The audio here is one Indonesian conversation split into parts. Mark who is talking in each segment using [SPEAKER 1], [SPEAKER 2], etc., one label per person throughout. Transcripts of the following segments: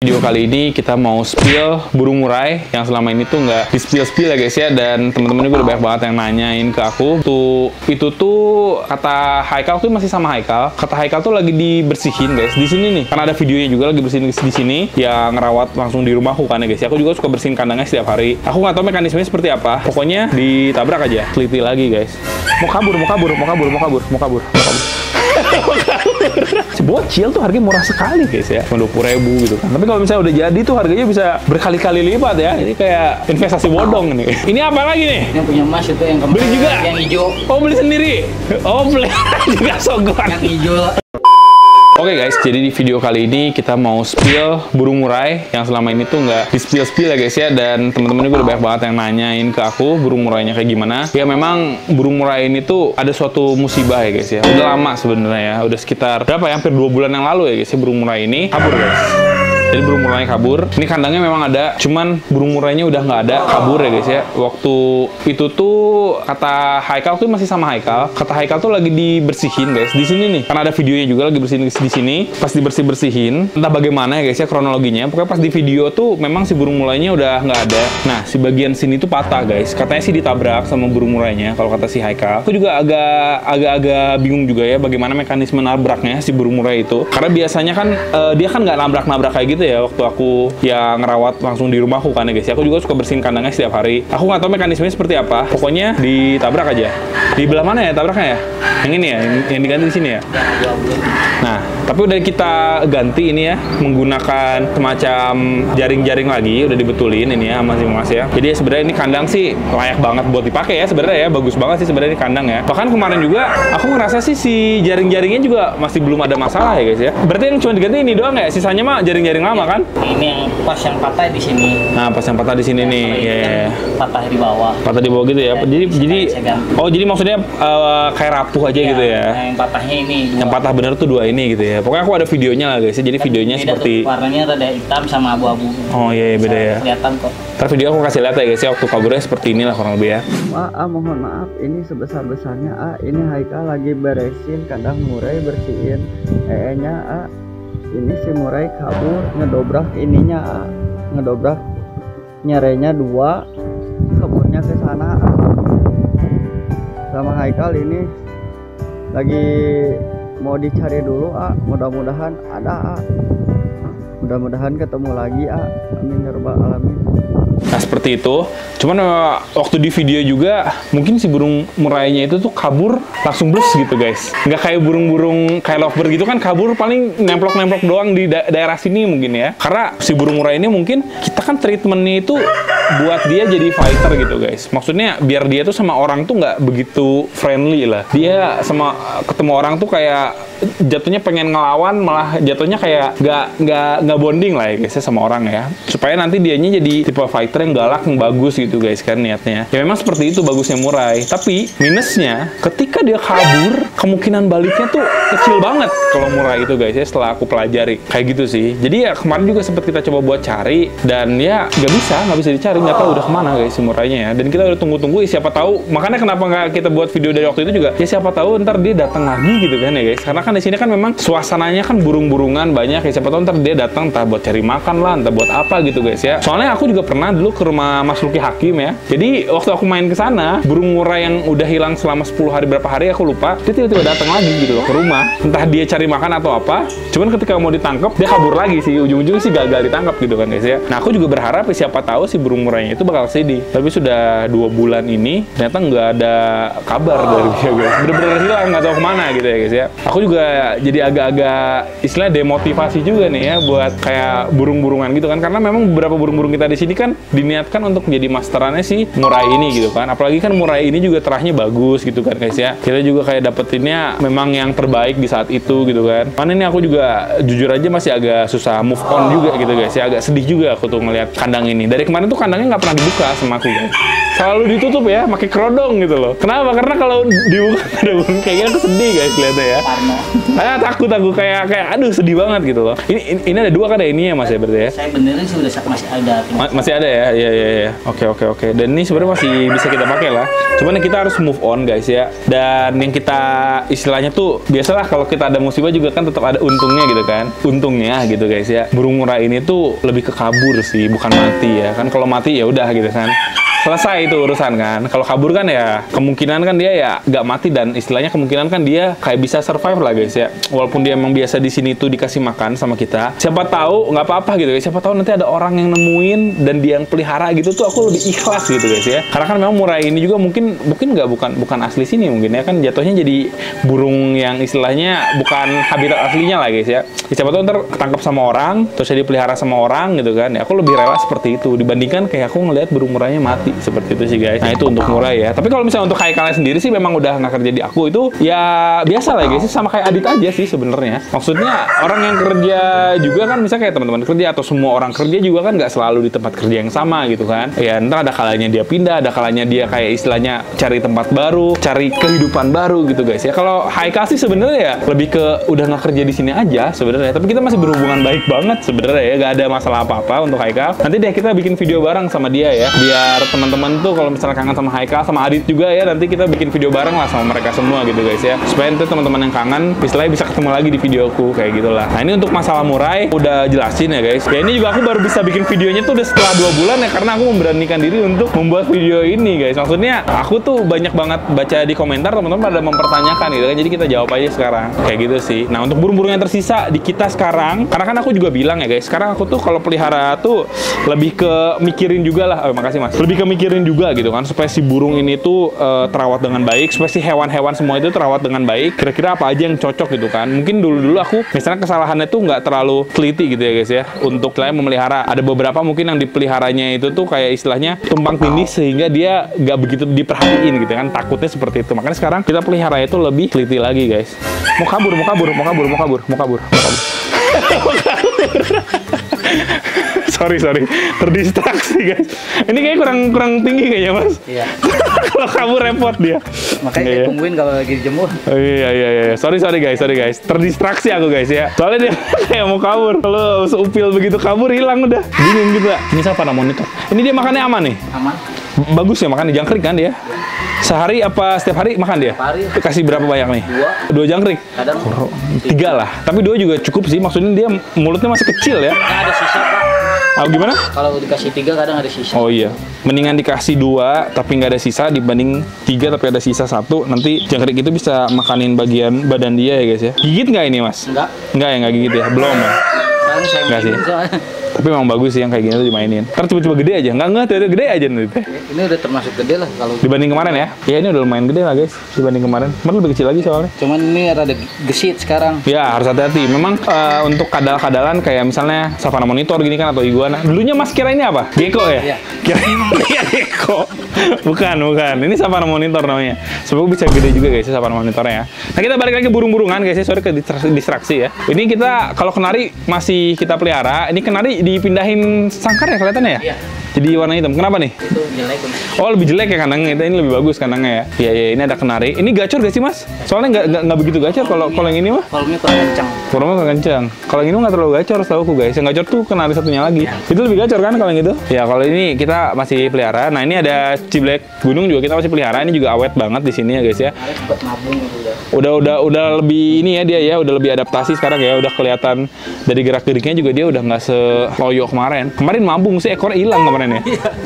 [SPEAKER 1] Video kali ini kita mau spill burung murai yang selama ini tuh nggak di spill ya guys ya, dan teman-teman juga udah banyak banget yang nanyain ke aku. Itu tuh kata Haikal tuh masih sama Haikal. Kata Haikal tuh lagi dibersihin guys di sini nih. Karena ada videonya juga lagi bersihin di sini yang ngerawat langsung di rumahku kan ya guys ya. Aku juga suka bersihin kandangnya setiap hari. Aku nggak tahu mekanismenya seperti apa. Pokoknya ditabrak aja. Teliti lagi guys. Mau kabur. Si bocil tuh harganya murah sekali guys ya, cuma 20.000 gitu kan. Tapi kalau misalnya udah jadi tuh harganya bisa berkali-kali lipat ya. Ini kayak investasi bodong nih. Ini apa lagi nih?
[SPEAKER 2] Yang punya Mas itu yang kemarin.
[SPEAKER 1] Beli juga?
[SPEAKER 2] Yang hijau.
[SPEAKER 1] Oh, beli sendiri? Oh, beli juga sogokan.
[SPEAKER 2] Yang hijau.
[SPEAKER 1] Oke guys, jadi di video kali ini kita mau spill burung murai yang selama ini tuh nggak di spill ya guys ya, dan teman-teman juga udah banyak banget yang nanyain ke aku burung murainya kayak gimana. Ya memang burung murai ini tuh ada suatu musibah ya guys ya. Udah lama sebenarnya ya, udah sekitar berapa ya, hampir 2 bulan yang lalu ya guys ya, burung murai ini kabur guys. Jadi burung murainya kabur. Ini kandangnya memang ada, cuman burung murainya udah nggak ada, kabur ya guys ya. Waktu itu tuh kata Haikal tuh masih sama Haikal. Kata Haikal tuh lagi dibersihin guys di sini nih. Karena ada videonya juga lagi bersihin di sini. Pas dibersihin, entah bagaimana ya guys ya kronologinya. Pokoknya pas di video tuh memang si burung murainya udah nggak ada. Nah, si bagian sini tuh patah guys. Katanya sih ditabrak sama burung murainya kalau kata si Haikal. Aku juga agak bingung juga ya bagaimana mekanisme nabraknya si burung murai itu. Karena biasanya kan dia kan nggak nabrak-nabrak kayak gitu ya, waktu aku yang ngerawat langsung di rumahku kan ya guys ya. Aku juga suka bersihin kandangnya setiap hari. Aku nggak tahu mekanismenya seperti apa. Pokoknya ditabrak aja. Di belah mana ya tabraknya ya? Yang ini ya, yang diganti di sini ya. Nah, tapi udah kita ganti ini ya, menggunakan semacam jaring-jaring lagi, udah dibetulin ini ya sama si Mas ya. Jadi sebenarnya ini kandang sih layak banget buat dipakai ya sebenarnya ya, bagus banget sih sebenarnya ini kandang ya. Bahkan kemarin juga aku ngerasa sih si jaring-jaringnya juga masih belum ada masalah ya guys ya. Berarti yang cuma diganti ini doang ya, sisanya mah jaring-jaring lama kan?
[SPEAKER 2] Ini yang pas yang patah di sini.
[SPEAKER 1] Nah, pas yang patah di sini nih, ya.
[SPEAKER 2] Patah di bawah.
[SPEAKER 1] Patah di bawah gitu ya. Jadi maksudnya kayak rapuh aja gitu ya.
[SPEAKER 2] Yang patahnya ini.
[SPEAKER 1] Yang patah bener tuh 2 ini gitu ya. Pokoknya aku ada videonya lah guys. Jadi videonya seperti
[SPEAKER 2] warnanya rada hitam sama abu-abu.
[SPEAKER 1] Oh iya, beda ya.
[SPEAKER 2] Kelihatan kok.
[SPEAKER 1] Ntar video aku kasih lihat ya guys ya, waktu kaburnya seperti inilah kurang lebih ya.
[SPEAKER 3] Mohon maaf, ini sebesar-besarnya ini Haikal lagi beresin kandang murai, bersihin nya ini si murai kabur, ngedobrak ininya ngedobrak nyerenya 2, kaburnya ke sana sama Haikal. Ini lagi mau dicari dulu mudah-mudahan ada mudah-mudahan ketemu lagi amin ya rabbal alamin.
[SPEAKER 1] Nah seperti itu. Cuman waktu di video juga mungkin si burung murainya itu tuh kabur langsung blus gitu guys. Nggak kayak burung-burung kayak lovebird gitu kan, kabur paling nemplok-nemplok doang di daerah sini mungkin ya. Karena si burung murai ini mungkin kita kan treatmentnya itu buat dia jadi fighter gitu guys. Maksudnya biar dia tuh sama orang tuh nggak begitu friendly lah. Dia sama ketemu orang tuh kayak jatuhnya pengen ngelawan, malah jatuhnya kayak nggak bonding lah ya guys ya sama orang ya. Supaya nanti dianya jadi tipe fighter yang galak, yang bagus gitu guys kan niatnya. Ya memang seperti itu bagusnya murai. Tapi minusnya ketika dia kabur, kemungkinan baliknya tuh kecil banget kalau murai itu guys ya, setelah aku pelajari kayak gitu sih. Jadi ya kemarin juga sempat kita coba buat cari, dan ya nggak bisa dicari, nggak tahu udah kemana guys si murainya ya. Dan kita udah tunggu-tunggu ya, siapa tahu, makanya kenapa nggak kita buat video dari waktu itu juga ya, siapa tahu ntar dia datang lagi gitu kan ya guys. Karena kan di sini kan memang suasananya kan burung-burungan banyak ya, siapa tahu ntar dia datang entah buat cari makan lah, entah buat apa gitu guys ya. Soalnya aku juga pernah dulu ke rumah Mas Luki Hakim ya. Jadi waktu aku main ke sana, burung murai yang udah hilang selama 10 hari berapa hari aku lupa, dia tiba-tiba datang lagi gitu loh ke rumah. Entah dia cari makan atau apa. Cuman ketika mau ditangkap dia kabur lagi sih. Ujung-ujungnya sih gagal ditangkap gitu kan guys ya. Nah aku juga berharap ya, siapa tahu si burung murainya itu bakal sedih. Tapi sudah 2 bulan ini ternyata nggak ada kabar dari dia guys. Bener-bener hilang, nggak tahu kemana gitu ya guys ya. Aku juga jadi agak-agak istilah demotivasi juga nih ya buat kayak burung-burungan gitu kan. Karena memang beberapa burung-burung kita di sini kan diniatkan untuk menjadi masterannya si murai ini gitu kan. Apalagi kan murai ini juga terahnya bagus gitu kan guys ya. Kita juga kayak dapetinnya memang yang terbaik di saat itu gitu kan. Mana ini aku juga jujur aja masih agak susah move on juga gitu guys ya. Agak sedih juga aku tuh ngeliat kandang ini. Dari kemarin tuh kandang kandangnya nggak pernah dibuka sama aku guys. Selalu ditutup ya, pakai kerodong gitu loh. Kenapa? Karena kalau dibuka ada burung kayak gini aku sedih guys lihatnya ya.
[SPEAKER 2] Parno.
[SPEAKER 1] Takut aku kayak aduh sedih banget gitu loh. Ini ada 2 kan ya ini ya Mas ya berarti ya?
[SPEAKER 2] Saya benerin sih udah masih ada.
[SPEAKER 1] Masih ada ya? Iya. Oke. Dan ini sebenarnya masih bisa kita pakai lah. Cuman kita harus move on guys ya. Dan yang kita istilahnya tuh biasalah kalau kita ada musibah juga kan tetap ada untungnya gitu kan. Untungnya gitu guys ya. Burung murai ini tuh lebih ke kabur sih, bukan mati ya. Kan kalau mati ya udah gitu kan. Selesai itu urusan kan. Kalau kabur kan ya kemungkinan kan dia ya nggak mati dan istilahnya kemungkinan kan dia kayak bisa survive lah guys ya. Walaupun dia emang biasa di sini tuh dikasih makan sama kita. Siapa tahu nggak apa-apa gitu guys. Siapa tahu nanti ada orang yang nemuin dan dia yang pelihara gitu tuh aku lebih ikhlas gitu guys ya. Karena kan memang murai ini juga mungkin bukan asli sini mungkin ya kan jatuhnya jadi burung yang istilahnya bukan habitat aslinya lah guys ya. Siapa tahu ntar ketangkep sama orang terus dia dipelihara sama orang gitu kan. Ya aku lebih rela seperti itu dibandingkan kayak aku ngelihat burung murainya mati. Seperti itu sih guys. Nah itu untuk murai ya. Tapi kalau misalnya untuk Haikalnya sendiri sih memang udah nggak kerja di aku itu ya biasa lah guys. Sama kayak Adit aja sih sebenarnya. Maksudnya orang yang kerja juga kan misalnya kayak teman-teman kerja atau semua orang kerja juga kan nggak selalu di tempat kerja yang sama gitu kan. Ya ntar ada kalanya dia pindah, ada kalanya dia kayak istilahnya cari tempat baru, cari kehidupan baru gitu guys ya. Kalau Haikal sih sebenarnya ya lebih ke udah nggak kerja di sini aja sebenarnya. Tapi kita masih berhubungan baik banget sebenarnya ya. Gak ada masalah apa-apa untuk Haikal. Nanti deh kita bikin video bareng sama dia ya. Biar teman-teman tuh kalau misalnya kangen sama Haikal sama Adit juga ya nanti kita bikin video bareng lah sama mereka semua gitu guys ya supaya nanti teman-teman yang kangen istilahnya bisa ketemu lagi di videoku kayak gitulah. Nah ini untuk masalah murai udah jelasin ya guys ya. Ini juga aku baru bisa bikin videonya tuh udah setelah 2 bulan ya karena aku memberanikan diri untuk membuat video ini guys. Maksudnya aku tuh banyak banget baca di komentar teman-teman pada mempertanyakan gitu kan jadi kita jawab aja sekarang kayak gitu sih. Nah untuk burung-burung yang tersisa di kita sekarang karena kan aku juga bilang ya guys sekarang aku tuh kalau pelihara tuh lebih ke mikirin juga lah makasih mas lebih ke mikirin juga gitu kan supaya si burung ini tuh terawat dengan baik supaya si hewan-hewan semua itu terawat dengan baik kira-kira apa aja yang cocok gitu kan. Mungkin dulu aku misalnya kesalahannya tuh nggak terlalu teliti gitu ya guys ya untuk selain memelihara ada beberapa mungkin yang dipeliharanya itu tuh kayak istilahnya tumpang tindih sehingga dia nggak begitu diperhatiin gitu kan takutnya seperti itu. Makanya sekarang kita pelihara itu lebih teliti lagi guys. Mau kabur sorry terdistraksi guys. Ini kayak kurang tinggi kayaknya mas.
[SPEAKER 2] Iya.
[SPEAKER 1] Kalau kamu repot dia.
[SPEAKER 2] Makanya saya tungguin kalau lagi dijemur.
[SPEAKER 1] Oh, iya. Sorry guys. Terdistraksi aku guys ya. Soalnya dia kayak mau kabur. Kalau seupil begitu kabur hilang udah. Bingung gitu. Ini siapa monitor? Ini dia makannya aman nih.
[SPEAKER 2] Aman.
[SPEAKER 1] Bagus ya makannya jangkrik kan dia. Sehari apa setiap hari makan dia?
[SPEAKER 2] Hari.
[SPEAKER 1] Kasih berapa banyak nih? 2 jangkrik.
[SPEAKER 2] Kadang
[SPEAKER 1] 3 lah. Tapi 2 juga cukup sih. Maksudnya dia mulutnya masih kecil ya.
[SPEAKER 2] kadang ada sisa pak.
[SPEAKER 1] Gimana?
[SPEAKER 2] Kalau dikasih 3 kadang ada sisa.
[SPEAKER 1] Oh iya. Mendingan dikasih 2 tapi nggak ada sisa dibanding 3 tapi ada sisa 1. Nanti jangkrik itu bisa makanin bagian badan dia ya guys ya. Gigit nggak ini mas?
[SPEAKER 2] Enggak.
[SPEAKER 1] Enggak ya nggak gigit ya. Belum ya.
[SPEAKER 2] Sekarang saya
[SPEAKER 1] Nggak sih.
[SPEAKER 2] mainin soalnya.
[SPEAKER 1] Tapi memang bagus sih yang kayak gini tuh dimainin. Ntar coba-coba gede aja. Nggak tuh gede aja nih.
[SPEAKER 2] Ini udah termasuk gede lah kalau.
[SPEAKER 1] Dibanding kemarin ya. Ya ini udah lumayan gede lah guys. Dibanding kemarin. Kemarin lebih kecil lagi soalnya.
[SPEAKER 2] Cuman ini rada gesit sekarang.
[SPEAKER 1] Ya harus hati-hati. Memang untuk kadal-kadalan kayak misalnya savana monitor gini kan atau iguana. Dulunya mas kira ini apa? Gecko ya?
[SPEAKER 2] Iya.
[SPEAKER 1] Kira gecko. Bukan. Ini savana monitor namanya. Semoga bisa gede juga guys savana monitornya ya. Nah kita balik lagi burung-burungan guys ya. Sorry ke distraksi ya. Ini kita kalau kenari masih kita pelihara. Ini kenari dipindahin sangkar ya kelihatannya ya?
[SPEAKER 2] Iya.
[SPEAKER 1] Jadi warna hitam. Kenapa nih?
[SPEAKER 2] Itu jelek.
[SPEAKER 1] Oh lebih jelek ya kandangnya. Ini lebih bagus kandangnya ya. Iya ini ada kenari. Ini gacor gak sih mas? Soalnya nggak begitu gacor kalau yang ini mah.
[SPEAKER 2] Volumenya kurang kencang.
[SPEAKER 1] Kurangnya kurang kencang. Kalau yang ini nggak terlalu gacor setahu aku guys. Yang gacor tuh kenari satunya lagi. Itu lebih gacor kan kalau yang itu? Ya kalau ini kita masih pelihara. Nah ini ada ciblek gunung juga kita masih pelihara. Ini juga awet banget di sini ya guys ya.
[SPEAKER 2] Ada sempat nabung gitu udah.
[SPEAKER 1] Udah lebih ini ya dia ya. Udah lebih adaptasi sekarang ya. Udah kelihatan dari gerak-geriknya juga dia udah nggak seloyo kemarin. Kemarin mabung sih ekornya hilang kemarin ya.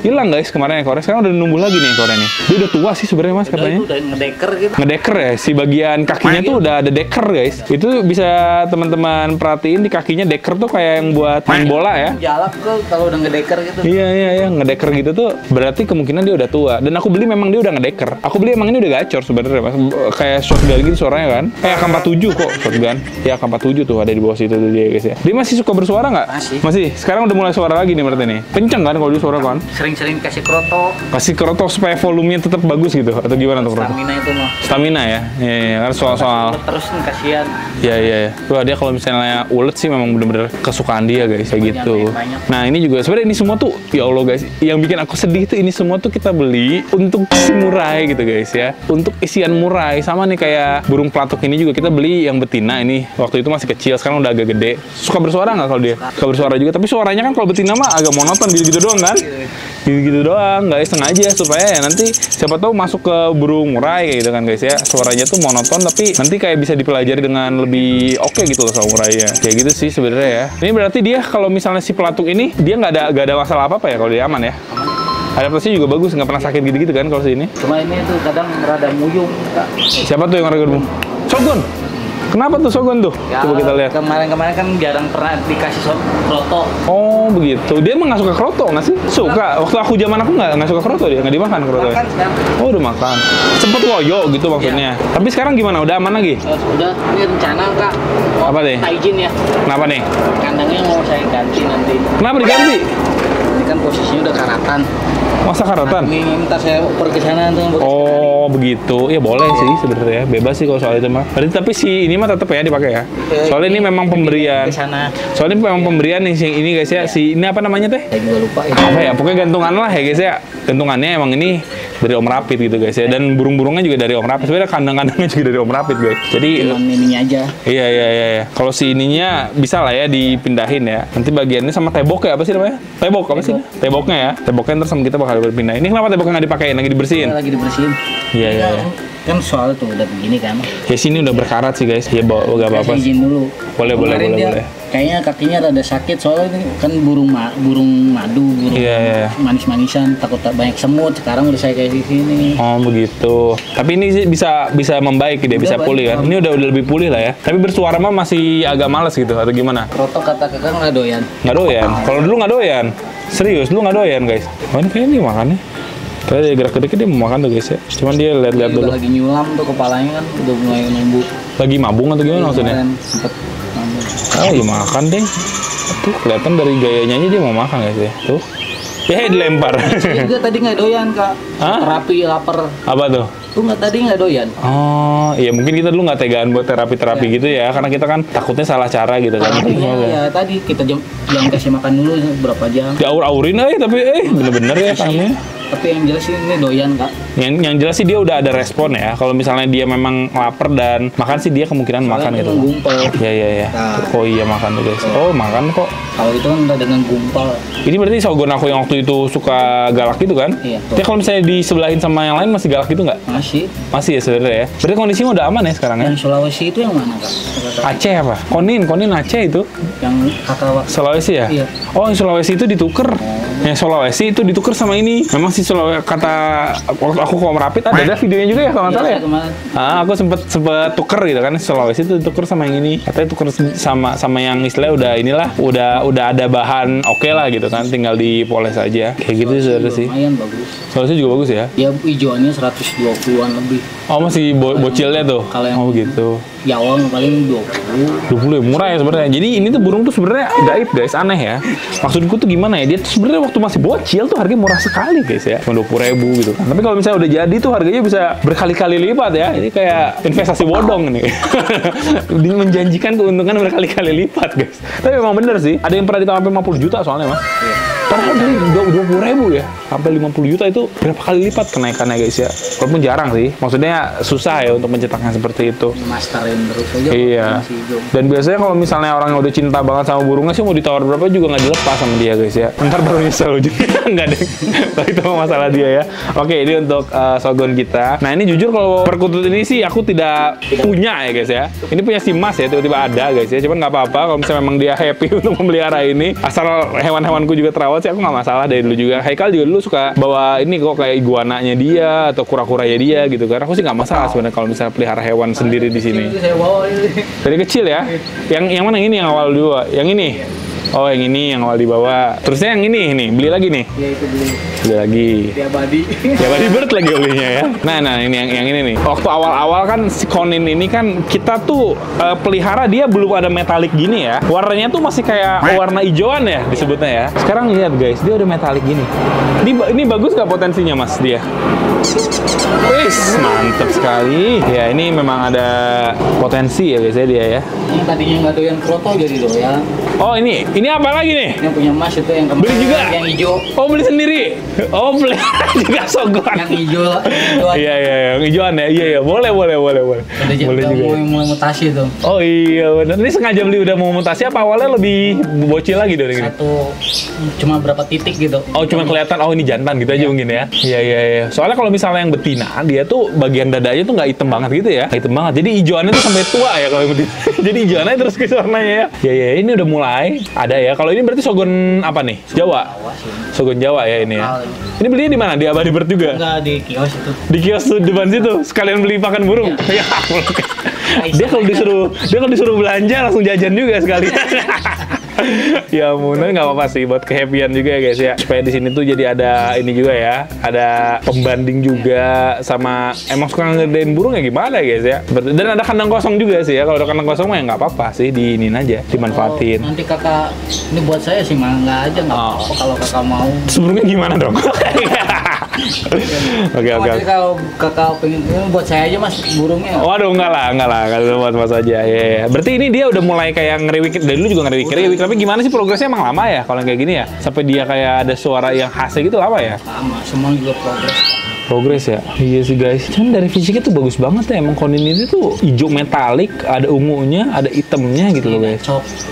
[SPEAKER 1] Hilang guys kemarin ekornya. Sekarang udah numbuh lagi nih ekornya nih. Dia udah tua sih sebenarnya mas katanya.
[SPEAKER 2] Udah ngedeker gitu.
[SPEAKER 1] Ngedeker ya, si bagian kakinya tuh udah ada deker guys. Itu bisa teman-teman perhatiin di kakinya deker tuh kayak yang buat main bola ya.
[SPEAKER 2] Jalap kok kalau udah ngedeker gitu.
[SPEAKER 1] Iya, ngedeker gitu tuh berarti kemungkinan dia udah tua. Dan aku beli memang dia udah ngedeker. Aku beli emang ini udah gacor sebenarnya mas. Kayak shotgun gitu suaranya kan. AK-47 kok shotgun. Ya AK-47 tuh ada di bawah situ tuh dia guys ya. Dia masih suka bersuara nggak? Masih. Sekarang udah mulai suara lagi nih berarti nih. Kenceng kan kalau dulu suara kan?
[SPEAKER 2] Sering-sering kasih kroto.
[SPEAKER 1] Kasih kerotok supaya volumenya tetap bagus gitu atau gimana tuh kerotok?
[SPEAKER 2] Stamina itu mah.
[SPEAKER 1] Stamina ya. Iya kan soal
[SPEAKER 2] Terus nih kasihan.
[SPEAKER 1] Iya. Wah Wah, dia kalau misalnya ulet sih memang bener-bener kesukaan dia guys, kayak gitu. Nah ini juga sebenarnya ini semua tuh ya Allah guys, yang bikin aku sedih tuh ini semua tuh kita beli untuk si murai gitu guys ya, untuk isian murai. Sama nih kayak burung pelatuk ini juga kita beli yang betina ini, waktu itu masih kecil, sekarang udah agak gede. Suka bersuara nggak kalau dia? Suka bersuara juga, tapi suaranya kan kalau betina mah agak monoton gitu-gitu doang kan? Gitu-gitu doang, nggak sengaja supaya ya nanti siapa tahu masuk ke burung murai kayak gitu kan guys ya, suaranya tuh monoton tapi nanti kayak bisa dipelajari dengan lebih oke gitu loh sama murainya, kayak gitu sih sebenarnya ya. Ini berarti dia kalau misalnya si pelatuk ini dia nggak ada masalah apa ya kalau dia aman ya? Adaptasinya juga bagus, nggak pernah sakit gitu-gitu kan kalau sini.
[SPEAKER 2] Cuma ini tuh kadang rada muyung, Kak.
[SPEAKER 1] Siapa tuh yang rada muyung? Shogun. Kenapa tuh Shogun tuh?
[SPEAKER 2] Ya,
[SPEAKER 1] coba kita lihat.
[SPEAKER 2] Kemarin-kemarin kan jarang pernah dikasih kroto.
[SPEAKER 1] Oh begitu. Dia emang nggak suka kroto nggak sih? Suka. Waktu aku zaman aku nggak suka kroto, dia nggak dimakan kroto.
[SPEAKER 2] Makan sekarang.
[SPEAKER 1] Oh udah makan. Sempet loyo gitu maksudnya.
[SPEAKER 2] Ya.
[SPEAKER 1] Tapi sekarang gimana? Udah aman lagi?
[SPEAKER 2] Udah, ini rencana Kak.
[SPEAKER 1] Apa deh?
[SPEAKER 2] Izin ya.
[SPEAKER 1] Kenapa nih?
[SPEAKER 2] Kandangnya mau saya ganti nanti.
[SPEAKER 1] Kenapa diganti?
[SPEAKER 2] Ini kan posisinya udah karatan.
[SPEAKER 1] Masa karatan?
[SPEAKER 2] Ini ntar saya pergi ke sana tuh.
[SPEAKER 1] Oh begitu, ya boleh sih sebenarnya, bebas sih kalau soal itu mah. Berarti tapi si ini mah tetap ya dipakai ya. Soalnya ini memang pemberian. Soalnya ini memang pemberian nih ini guys ya. Si ini apa namanya teh?
[SPEAKER 2] Saya juga lupa ya.
[SPEAKER 1] Apa ya? Pokoknya gantungan lah ya guys ya. Gantungannya emang ini dari Om Rapid gitu guys ya. Dan burung-burungnya juga dari Om Rapid. Sebenarnya kandang-kandangnya juga dari Om Rapid guys. Jadi
[SPEAKER 2] Cuman ininya aja.
[SPEAKER 1] Iya. Kalau si ininya bisa lah ya dipindahin ya. Nanti bagiannya sama tebok ya, apa sih namanya? Tebok apa sih? Teboknya ya. Teboknya ntar sama kita bakal berpindah. Ini kenapa teboknya nggak dipakai? Lagi dibersihin?
[SPEAKER 2] Lagi dibersihin.
[SPEAKER 1] Iya.
[SPEAKER 2] Kan soal tuh udah begini kan.
[SPEAKER 1] Ya sini udah berkarat sih guys. Ya bawa gak apa-apa.
[SPEAKER 2] Saya izin dulu.
[SPEAKER 1] Boleh.
[SPEAKER 2] Kayaknya kakinya rada sakit soalnya ini kan burung madu,
[SPEAKER 1] Iya.
[SPEAKER 2] manis-manisan, takut banyak semut. Sekarang udah saya kayak di sini.
[SPEAKER 1] Oh begitu. Tapi ini sih bisa membaik dia, bisa pulih kan. Ini udah lebih pulih lah ya. Tapi bersuara mah masih agak males gitu atau gimana?
[SPEAKER 2] Krotok kata kakak nggak doyan.
[SPEAKER 1] Nggak doyan. Kalau dulu nggak doyan. Serius, dulu nggak doyan guys. Oh ini kayaknya dia makannya. Kayak dia gerak-gerik dia mau makan tuh guys ya. Cuman dia lihat-lihat dulu.
[SPEAKER 2] Lagi nyulam tuh kepalanya kan udah mulai nembuk.
[SPEAKER 1] Lagi mabung atau gimana maksudnya?
[SPEAKER 2] Sempet nambung.
[SPEAKER 1] Oh iya makan deh. Tuh kelihatan dari gayanya aja dia mau makan guys ya. Tuh. Ya dilempar.
[SPEAKER 2] Dia juga tadi nggak doyan Kak.
[SPEAKER 1] Hah?
[SPEAKER 2] Terapi lapar.
[SPEAKER 1] Apa tuh?
[SPEAKER 2] Tuh tadi nggak doyan.
[SPEAKER 1] Oh, iya mungkin kita dulu nggak tegaan buat terapi-terapi gitu ya, karena kita kan takutnya salah cara gitu kan.
[SPEAKER 2] Iya, tadi kita jangan kasih makan dulu berapa jam.
[SPEAKER 1] Diaur-aurin tapi bener-bener ya kami.
[SPEAKER 2] Tapi yang jelas ini doyan Kak.
[SPEAKER 1] Yang jelas sih dia udah ada respon ya. Kalau misalnya dia memang lapar dan makan sih dia kemungkinan makan gitu.
[SPEAKER 2] Gumpal.
[SPEAKER 1] Iya.
[SPEAKER 2] Nah.
[SPEAKER 1] Oh iya makan tuh guys. Oh makan kok.
[SPEAKER 2] Kalau itu kan udah dengan gumpal.
[SPEAKER 1] Ini berarti Shogun aku yang waktu itu suka galak gitu kan?
[SPEAKER 2] Iya.
[SPEAKER 1] Dia kalau misalnya disebelahin sama yang lain masih galak gitu nggak? Masih ya sebenarnya ya. Berarti kondisinya udah aman ya sekarang ya?
[SPEAKER 2] Yang Sulawesi itu yang mana Kak?
[SPEAKER 1] Aceh apa? Konin Aceh itu.
[SPEAKER 2] Yang kakak waktu.
[SPEAKER 1] Sulawesi ya?
[SPEAKER 2] Iya.
[SPEAKER 1] Oh, yang Sulawesi itu dituker. Yang Sulawesi itu dituker sama ini. Memang si Sulawesi kata waktu aku ke Om Rapid ada videonya juga ya kalau nggak salah ya. Aku sempet tuker gitu kan. Sulawesi itu dituker sama yang ini. Katanya tuker sama yang istilahnya udah inilah, udah ada bahan oke lah gitu kan. Tinggal dipoles aja. Kayak gitu sih.
[SPEAKER 2] Lumayan bagus.
[SPEAKER 1] Sulawesi juga bagus ya.
[SPEAKER 2] Ya hijauannya 120-an lebih.
[SPEAKER 1] Oh masih bocilnya tuh.
[SPEAKER 2] Kalau yang
[SPEAKER 1] gitu.
[SPEAKER 2] Jawa paling 20
[SPEAKER 1] ya murah ya sebenarnya. Jadi ini tuh burung tuh sebenarnya gaib guys, aneh ya. Maksudku tuh gimana ya? Dia tuh sebenarnya waktu masih bocil tuh harganya murah sekali guys ya. Cuma 20.000 gitu kan. Tapi kalau misalnya udah jadi tuh harganya bisa berkali-kali lipat ya. Ini kayak investasi bodong nih. Menjanjikan keuntungan berkali-kali lipat guys. Tapi memang bener sih. Ada yang pernah ditawar sampai 50 juta soalnya mas. Padahal beli 20.000 ya. Sampai 50 juta itu berapa kali lipat kenaikannya guys ya. Walaupun jarang sih. Maksudnya susah ya untuk mencetaknya seperti itu.
[SPEAKER 2] Masterin terus aja.
[SPEAKER 1] Iya. Dan biasanya kalau misalnya orang yang udah cinta banget sama burungnya sih mau ditawar berapa juga nggak dilepas sama dia guys ya. Ntar baru nyesel ujungnya. Nggak deh. Itu masalah dia ya. Oke, ini untuk Shogun kita. Nah ini jujur kalau perkutut ini sih aku tidak punya ya guys ya. Ini punya si Mas ya, tiba-tiba ada guys ya. Cuman nggak apa-apa kalau misalnya memang dia happy untuk memelihara ini. Asal hewan-hewanku juga terawat sih aku nggak masalah dari dulu juga. Haikal juga dulu suka bawa ini kok kayak iguananya dia atau kura-kuranya dia gitu kan. Aku sih nggak masalah sebenarnya kalau misalnya pelihara hewan sendiri di sini.
[SPEAKER 2] Saya bawa ini.
[SPEAKER 1] Dari kecil ya. Yang mana ini yang awal dua? Yang ini. Oh, yang ini yang awal dibawa. Terusnya yang ini beli lagi nih.
[SPEAKER 2] Iya itu beli.
[SPEAKER 1] Beli lagi.
[SPEAKER 2] Dia abadi.
[SPEAKER 1] Ya Body Bird lagi belinya ya. Nah ini yang ini nih. Waktu awal-awal kan si Konin ini kan kita tuh pelihara dia belum ada metalik gini ya. Warnanya tuh masih kayak warna hijauan ya disebutnya ya. Sekarang lihat guys, dia udah metalik gini. Ini bagus nggak potensinya Mas dia? Wih, mantep sekali. Ya ini memang ada potensi ya guys ya dia ya.
[SPEAKER 2] Yang tadinya nggak doyan kroto jadi doyan.
[SPEAKER 1] Oh ini apa lagi nih?
[SPEAKER 2] Yang punya Mas itu yang kemarin.
[SPEAKER 1] Beli juga?
[SPEAKER 2] Yang hijau.
[SPEAKER 1] Oh beli sendiri? Oh beli juga Sogon.
[SPEAKER 2] Yang hijau.
[SPEAKER 1] Iya yang hijauan ya. Iya boleh.
[SPEAKER 2] Udah
[SPEAKER 1] Boleh juga.
[SPEAKER 2] mulai mutasi tuh.
[SPEAKER 1] Oh iya benar. Ini sengaja beli udah mau mutasi apa awalnya lebih bocil lagi dari ini?
[SPEAKER 2] Satu cuma berapa titik gitu.
[SPEAKER 1] Oh cuma kelihatan oh ini jantan gitu aja mungkin ya. Iya. Soalnya kalau misalnya yang betina dia tuh bagian dadanya tuh nggak hitam banget gitu ya. Nggak hitam banget. Jadi hijauannya tuh sampai tua ya kalau yang betina. Jadi hijauannya terus ke warnanya ya. Iya ini udah mulai ada ya. Kalau ini berarti Sogon apa nih? Jawa. Sogon Jawa ya ini ya. Ini belinya di mana? Di Abadi Bird juga?
[SPEAKER 2] Enggak di kios itu.
[SPEAKER 1] Di kios tuh depan situ. Sekalian beli pakan burung. Ya. Dia kalau disuruh belanja langsung jajan juga sekali. Ya ampun, nggak apa-apa sih buat kehappyan juga ya guys ya. Supaya di sini tuh jadi ada ini juga ya, ada pembanding juga sama emang suka ngedein burung ya gimana ya guys ya. Dan ada kandang kosong juga sih ya. Kalau ada kandang kosong mah ya nggak apa-apa sih, diinin aja, dimanfaatin.
[SPEAKER 2] Nanti kakak ini buat saya sih mah nggak aja nggak apa-apa kalau kakak mau.
[SPEAKER 1] Sebenarnya gimana dong? Oke.
[SPEAKER 2] Kalau kakak pengen buat saya aja mas burungnya.
[SPEAKER 1] Waduh enggak lah kalau buat mas aja ya. Berarti ini dia udah mulai kayak ngeriwik dari dulu juga ngeriwik. Tapi gimana sih progresnya emang lama ya kalau kayak gini ya? Sampai dia kayak ada suara yang khasnya gitu lama ya?
[SPEAKER 2] Lama, semua juga
[SPEAKER 1] Progres ya? Iya sih guys. Cuman dari fisiknya tuh bagus banget ya. Emang Konin ini tuh hijau metalik, ada ungunya, ada hitamnya gitu loh guys.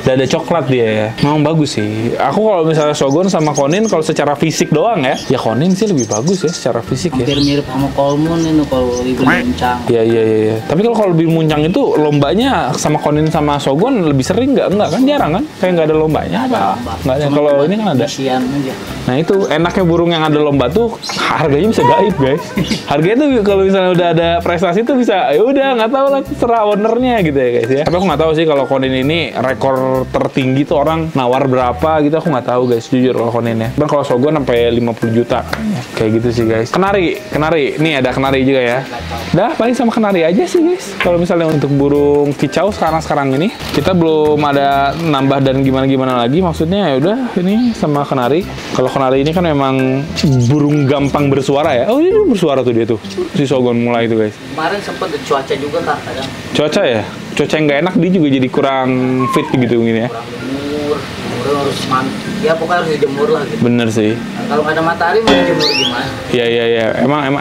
[SPEAKER 1] Dan ada coklat dia ya. Memang bagus sih. Aku kalau misalnya Sogon sama Konin kalau secara fisik doang ya Konin sih lebih bagus ya secara fisik ya.
[SPEAKER 2] Hampir mirip sama Kolmun ini kalau lebih muncang.
[SPEAKER 1] Iya. Tapi kalau lebih muncang itu lombanya sama Konin sama Sogon lebih sering nggak? Enggak kan jarang kan? Kayak nggak ada lombanya apa? Nggak ada. Kalau ini kan ada. Nah itu enaknya burung yang ada lomba tuh harganya bisa gaib guys. Harganya tuh kalau misalnya udah ada prestasi tuh bisa ya udah nggak tahu lah terserah ownernya gitu ya guys ya. Tapi aku nggak tahu sih kalau Konin ini rekor tertinggi tuh orang nawar berapa gitu aku nggak tahu guys jujur kalau Konin ya. Dan kalau Sogon sampai 50 juta kayak gitu sih guys. Kenari nih ada kenari juga ya. Dah paling sama kenari aja sih guys. Kalau misalnya untuk burung kicau sekarang ini kita belum ada nambah dan gimana lagi maksudnya ya udah ini sama kenari. Kalau kenari ini kan memang burung gampang bersuara ya. Oh ini bersuara tuh dia tuh si Sogon mulai itu guys.
[SPEAKER 2] Kemarin sempet cuaca juga kak kadang.
[SPEAKER 1] Cuaca ya? Cuaca yang nggak enak dia juga jadi kurang fit gitu gini ya.
[SPEAKER 2] Kurang jemur harus ya pokoknya harus dijemur lah gitu.
[SPEAKER 1] Bener sih.
[SPEAKER 2] Nah, kalau nggak ada matahari mau dijemur gimana?
[SPEAKER 1] Iya.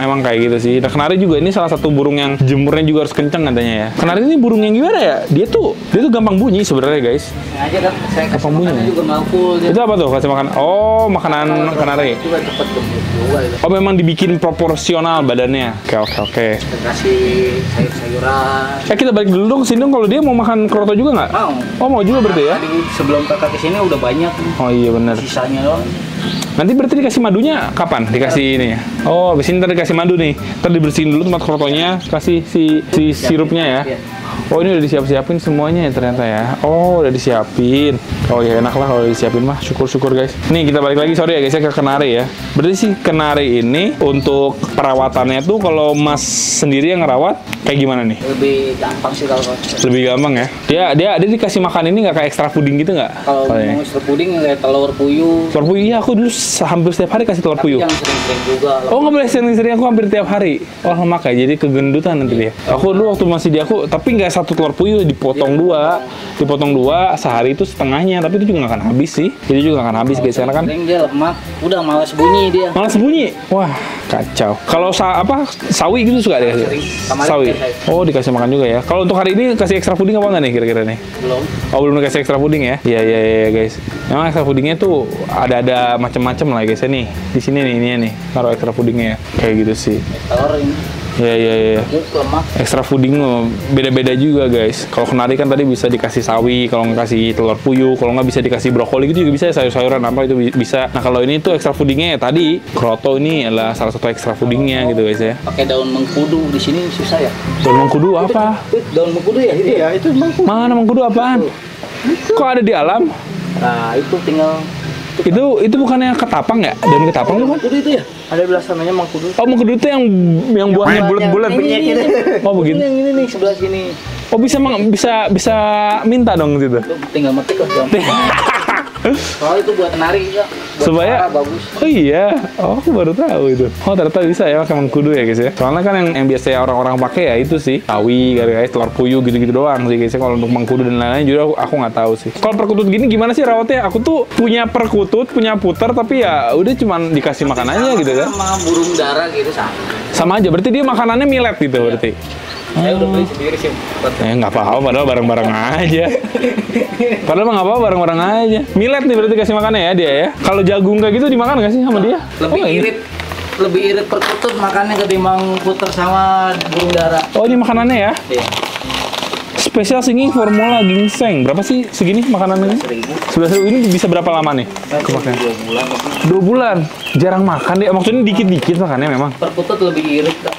[SPEAKER 1] Emang kayak gitu sih. Nah kenari juga ini salah satu burung yang jemurnya juga harus kenceng katanya ya. Kenari ini burung yang gimana ya? Dia tuh gampang bunyi sebenarnya guys.
[SPEAKER 2] Sengaja kan saya kasih makannya juga makul.
[SPEAKER 1] Itu apa tuh kasih makan? Oh makanan kenari.
[SPEAKER 2] Juga cepet gemuk juga gitu.
[SPEAKER 1] Oh memang dibikin proporsional badannya. Oke.
[SPEAKER 2] Kita kasih sayur-sayuran.
[SPEAKER 1] Kita balik dulu dong sini dong kalau dia mau makan kroto juga nggak?
[SPEAKER 2] Mau.
[SPEAKER 1] Oh mau juga berarti ya?
[SPEAKER 2] Tadi sebelum kakak kesini udah banyak.
[SPEAKER 1] Oh iya benar.
[SPEAKER 2] Sisanya doang.
[SPEAKER 1] Nanti berarti dikasih madunya kapan? Dikasih ini ya? Oh, abis ini ntar dikasih madu nih. Ntar dibersihin dulu tempat krotonya, kasih si sirupnya ya. Oh, ini udah disiap-siapin semuanya ya ternyata ya. Oh, udah disiapin. Oh ya enak lah kalau disiapin mah. Syukur-syukur guys. Nih kita balik lagi, sorry ya guys ya ke kenari ya. Berarti si kenari ini untuk perawatannya tuh kalau Mas sendiri yang ngerawat kayak gimana nih?
[SPEAKER 2] Lebih gampang sih kalau
[SPEAKER 1] lebih gampang ya. Dia dikasih makan ini nggak kayak extra pudding gitu nggak?
[SPEAKER 2] Kalau mau extra pudding kayak telur puyuh.
[SPEAKER 1] Telur puyuh iya aku dulu hampir setiap hari kasih telur puyuh.
[SPEAKER 2] Yang sering-sering juga.
[SPEAKER 1] Oh nggak boleh sering-sering, aku hampir tiap hari. Oh lemak ya, jadi kegendutan nanti dia. Aku dulu waktu masih di aku, tapi nggak satu telur puyuh, dipotong dua sehari itu setengahnya, tapi itu juga nggak akan habis sih. Jadi juga nggak akan habis guys, karena kan
[SPEAKER 2] dia lemak, udah malas bunyi dia.
[SPEAKER 1] Malas bunyi, wah kacau. Kalau sawi gitu suka dia? Sawi. Oh dikasih makan juga ya. Kalau untuk hari ini kasih ekstra puding apa nggak nih kira-kira nih?
[SPEAKER 2] Belum.
[SPEAKER 1] Oh belum dikasih ekstra puding ya? Iya guys. Memang ekstra pudingnya tuh ada macam-macam lah guys ya nih. Di sini nih ini nih, taruh ekstra pudingnya ya. Kayak gitu sih.
[SPEAKER 2] Telur ini.
[SPEAKER 1] Iya. Ekstra puding beda-beda juga guys. Kalau kenari kan tadi bisa dikasih sawi, kalau nggak kasih telur puyuh, kalau nggak bisa dikasih brokoli gitu juga bisa, sayur-sayuran apa itu bisa. Nah kalau ini tuh ekstra pudingnya ya tadi kroto ini adalah salah satu ekstra pudingnya gitu guys ya.
[SPEAKER 2] Pakai daun mengkudu di sini susah ya.
[SPEAKER 1] Daun mengkudu apa?
[SPEAKER 2] Daun mengkudu ya? Iya itu mengkudu.
[SPEAKER 1] Mana mengkudu apaan? Kok ada di alam?
[SPEAKER 2] Nah itu tinggal
[SPEAKER 1] Itu bukannya ketapang ya? Daun ketapang bukan?
[SPEAKER 2] mangkudu itu ya. Ada belah sananya mangkudu.
[SPEAKER 1] Oh, mengkudu itu yang buahnya bulat-bulat. Oh, begitu.
[SPEAKER 2] Ini nih sebelah sini.
[SPEAKER 1] Oh, bisa minta dong gitu.
[SPEAKER 2] Lu tinggal metik lah jam. Soalnya itu buat nari ya. Buat
[SPEAKER 1] Supaya
[SPEAKER 2] suara bagus.
[SPEAKER 1] Oh iya, aku baru tahu itu. Oh ternyata bisa ya pakai mengkudu ya guys ya. Soalnya kan yang biasanya orang-orang pakai ya itu sih sawi, guys, telur puyuh gitu-gitu doang sih guys ya. Kalau untuk mengkudu dan lain-lain juga aku nggak tahu sih. Kalau perkutut gini gimana sih rawatnya? Aku tuh punya perkutut, punya puter, tapi ya udah cuman dikasih makanannya gitu kan.
[SPEAKER 2] Sama burung dara gitu sama.
[SPEAKER 1] Sama aja, berarti dia makanannya millet gitu berarti.
[SPEAKER 2] Saya udah beli sendiri sih.
[SPEAKER 1] Nggak apa-apa, padahal bareng-bareng aja. Padahal mah nggak apa-apa, bareng-bareng aja. Millet nih berarti kasih makannya ya dia ya. Kalau jagung kayak gitu dimakan nggak sih sama dia?
[SPEAKER 2] Lebih irit perkutut makannya ketimbang puter sama burung dara.
[SPEAKER 1] Oh ini makanannya ya?
[SPEAKER 2] Iya.
[SPEAKER 1] Spesial singing formula ginseng. Berapa sih segini makanannya? 11.000. Ini bisa berapa lama nih? Kemakan?
[SPEAKER 2] 2 bulan.
[SPEAKER 1] 2 bulan. Jarang makan deh. Maksudnya dikit-dikit makannya memang.
[SPEAKER 2] Perkutut lebih irit kak.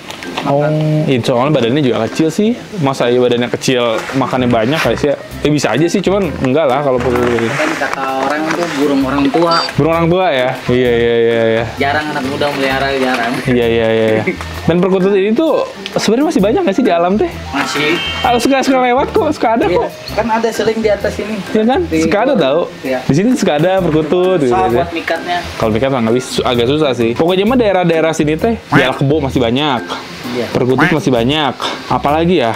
[SPEAKER 1] Oh, itu soalnya badannya juga kecil sih. Masa ya badannya kecil makannya banyak guys ya? Bisa aja sih, cuman enggak lah kalau perkutut ini.
[SPEAKER 2] Kan kata orang tuh burung orang tua.
[SPEAKER 1] Burung orang tua ya? Iya.
[SPEAKER 2] Jarang anak muda melihara, jarang.
[SPEAKER 1] Iya. Dan perkutut ini tuh sebenarnya masih banyak nggak sih di alam teh?
[SPEAKER 2] Masih.
[SPEAKER 1] Suka lewat kok, suka ada
[SPEAKER 2] Iya.
[SPEAKER 1] kok.
[SPEAKER 2] Kan ada seling di atas ini.
[SPEAKER 1] Iya kan? Suka ada tahu.
[SPEAKER 2] Iya.
[SPEAKER 1] Di sini suka ada perkutut gitu
[SPEAKER 2] Soal
[SPEAKER 1] ya.
[SPEAKER 2] buat mikatnya.
[SPEAKER 1] Kalau mikat mah nggak bisa, agak susah sih. Pokoknya mah daerah-daerah sini teh, Jalak Kebo masih banyak,
[SPEAKER 2] Iya.
[SPEAKER 1] perkutut masih banyak. Apalagi ya?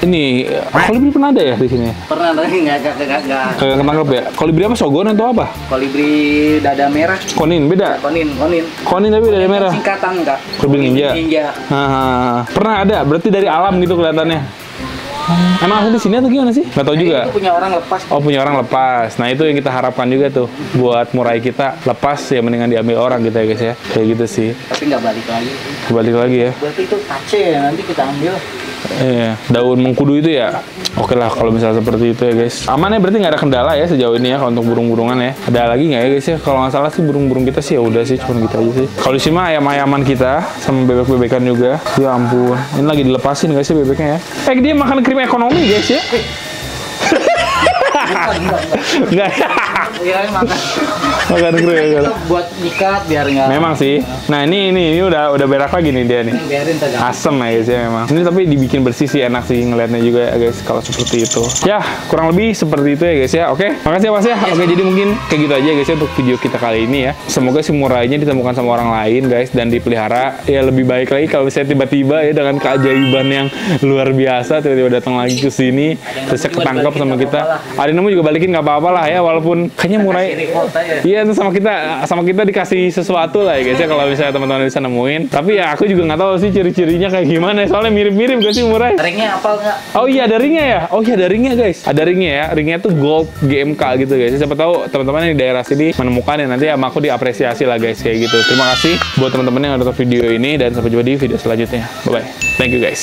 [SPEAKER 1] Ini kolibri pernah ada ya di sini?
[SPEAKER 2] Pernah tapi nggak.
[SPEAKER 1] Kagak ketangkep ya? Kolibri apa sogon atau apa?
[SPEAKER 2] Kolibri dada merah.
[SPEAKER 1] Konin beda.
[SPEAKER 2] Konin.
[SPEAKER 1] Konin tapi dada merah.
[SPEAKER 2] Singkatan kak.
[SPEAKER 1] Kolibri ninja. Pernah ada? Berarti dari alam gitu kelihatannya. Emang aku di sini atau gimana sih? Nggak tahu juga.
[SPEAKER 2] Itu punya orang lepas.
[SPEAKER 1] Oh punya orang lepas. Nah itu yang kita harapkan juga tuh buat murai kita lepas ya mendingan diambil orang gitu ya guys ya. Kayak gitu sih.
[SPEAKER 2] Tapi nggak balik lagi.
[SPEAKER 1] Balik lagi ya.
[SPEAKER 2] Berarti itu kace ya, nanti kita ambil.
[SPEAKER 1] Iya, daun mengkudu itu ya. Oke lah kalau misalnya seperti itu ya guys. Aman ya berarti nggak ada kendala ya sejauh ini ya kalau untuk burung-burungan ya. Ada lagi nggak ya guys ya? Kalau nggak salah sih burung-burung kita sih ya udah sih cuma gitu aja sih. Kalau di sini mah ayam-ayaman kita sama bebek-bebekan juga. Ya ampun, ini lagi dilepasin guys sih bebeknya ya. Dia makan krim ekonomi guys ya. Enggak.
[SPEAKER 2] Iya makan.
[SPEAKER 1] Makan krim
[SPEAKER 2] Itu buat ikat biar nggak.
[SPEAKER 1] Memang sih. Nah ini udah berak lagi nih dia nih.
[SPEAKER 2] Biarin saja.
[SPEAKER 1] Asem ya guys ya memang. Ini tapi dibikin bersih sih enak sih ngeliatnya juga ya guys kalau seperti itu. Ya kurang lebih seperti itu ya guys ya. Oke, makasih ya Mas ya. Oke jadi mungkin kayak gitu aja guys ya untuk video kita kali ini ya. Semoga si murainya ditemukan sama orang lain guys dan dipelihara ya lebih baik lagi kalau misalnya tiba-tiba ya dengan keajaiban yang luar biasa tiba-tiba datang lagi ke sini terus ketangkap sama kita. Ada nemu juga balikin nggak apa-apa lah ya walaupun kayaknya murai. Iya itu sama kita dikasih sesuatu lah ya guys ya kalau misalnya teman-teman bisa nemuin. Tapi ya aku juga nggak tahu sih ciri-cirinya kayak gimana soalnya mirip-mirip gak sih murai.
[SPEAKER 2] Ringnya apa nggak?
[SPEAKER 1] Oh iya ada ringnya ya. Oh iya ada ringnya guys. Ada ringnya ya. Ringnya tuh gold GMK gitu guys. Siapa tahu teman-teman di daerah sini menemukan ya nanti sama aku diapresiasi lah guys kayak gitu. Terima kasih buat teman-teman yang udah nonton video ini dan sampai jumpa di video selanjutnya. Bye bye. Thank you guys.